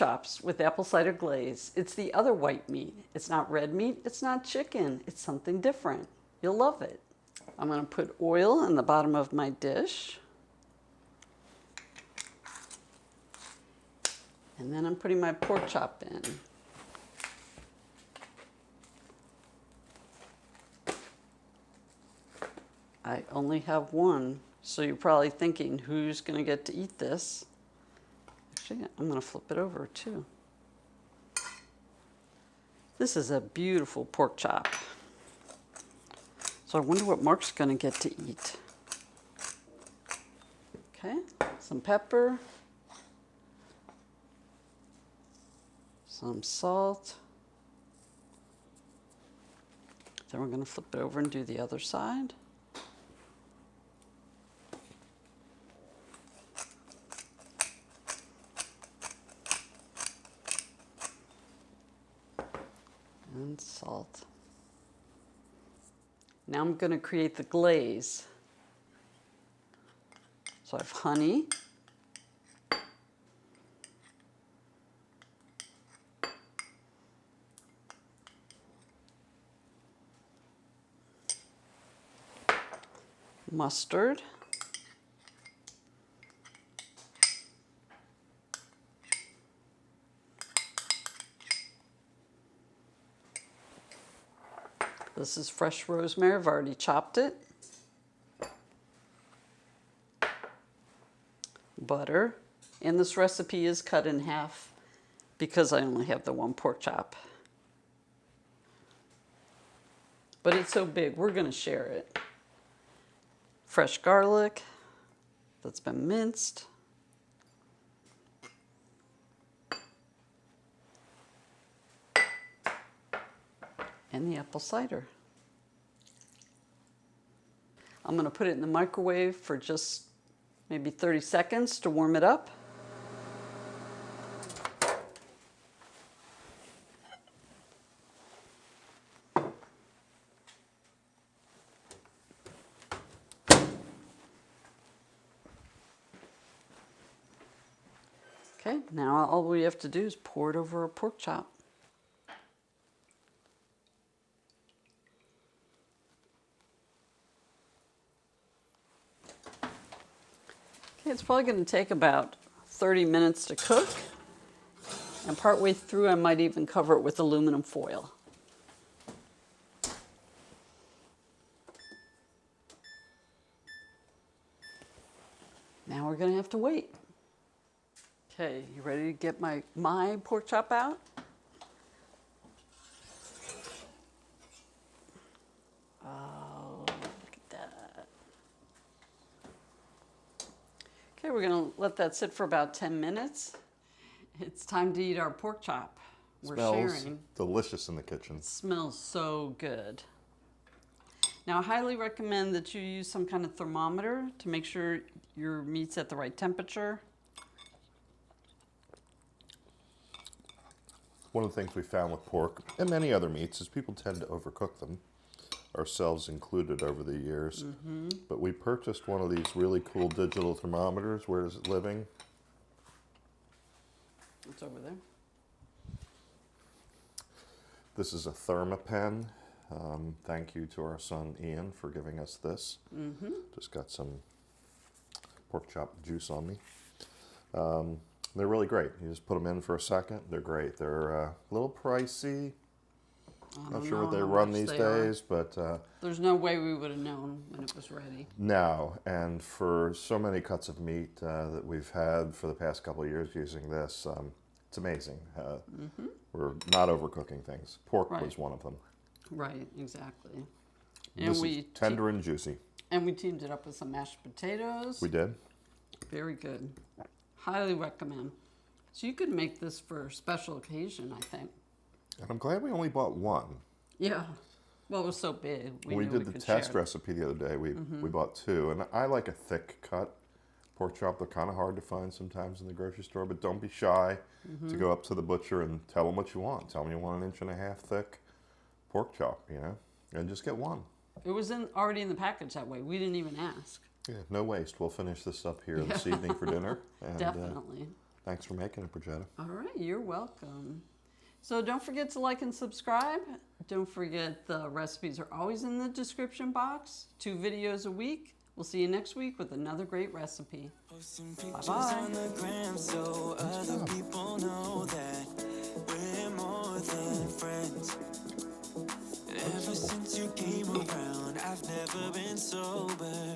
chops with apple cider glaze. It's the other white meat. It's not red meat. It's not chicken. It's something different. You'll love it. I'm going to put oil in the bottom of my dish. And then I'm putting my pork chop in. I only have one, so you're probably thinking, who's going to get to eat this? Actually, I'm going to flip it over too. This is a beautiful pork chop. So I wonder what Mark's going to get to eat. Okay, some pepper, some salt. Then we're going to flip it over and do the other side. And salt. Now I'm going to create the glaze. So I have honey, mustard, this is fresh rosemary. I've already chopped it. Butter. And this recipe is cut in half because I only have the one pork chop. But it's so big, we're going to share it. Fresh garlic that's been minced. And the apple cider. I'm going to put it in the microwave for just maybe 30 seconds to warm it up. Okay, now all we have to do is pour it over a pork chop. Okay, it's probably going to take about 30 minutes to cook. And partway through, I might even cover it with aluminum foil. Now we're going to have to wait. Okay, you ready to get my pork chop out? Oh, look at that. Okay, we're going to let that sit for about 10 minutes. It's time to eat our pork chop. We're sharing. Delicious in the kitchen. It smells so good. Now, I highly recommend that you use some kind of thermometer to make sure your meat's at the right temperature. One of the things we found with pork and many other meats is people tend to overcook them, ourselves included over the years. Mm-hmm. But we purchased one of these really cool digital thermometers. Where is it living? It's over there. This is a Thermapen. Thank you to our son Ian for giving us this. Mm-hmm. Just got some pork chop juice on me. They're really great. You just put them in for a second. They're great. They're a little pricey. Not sure what they run these days, but... There's no way we would have known when it was ready. No, and for so many cuts of meat that we've had for the past couple of years using this, it's amazing. We're not overcooking things. Pork was one of them. Right, exactly. And this is tender and juicy. And we teamed it up with some mashed potatoes. We did. Very good. Highly recommend. So you could make this for a special occasion, I think. And I'm glad we only bought one. Yeah. Well, it was so big. We did the test recipe the other day. We bought two. And I like a thick cut pork chop. They're kind of hard to find sometimes in the grocery store. But don't be shy to go up to the butcher and tell them what you want. Tell them you want 1.5 inches thick pork chop, you know. And just get one. It was already in the package that way. We didn't even ask. Yeah, no waste. We'll finish this up here this evening for dinner. And, definitely. Thanks for making it, Brigita. All right, you're welcome. So don't forget to like and subscribe. Don't forget the recipes are always in the description box. 2 videos a week. We'll see you next week with another great recipe. Bye-bye. On the gram so other people know that we're more than friends. Ever since you came around, I've never been sober.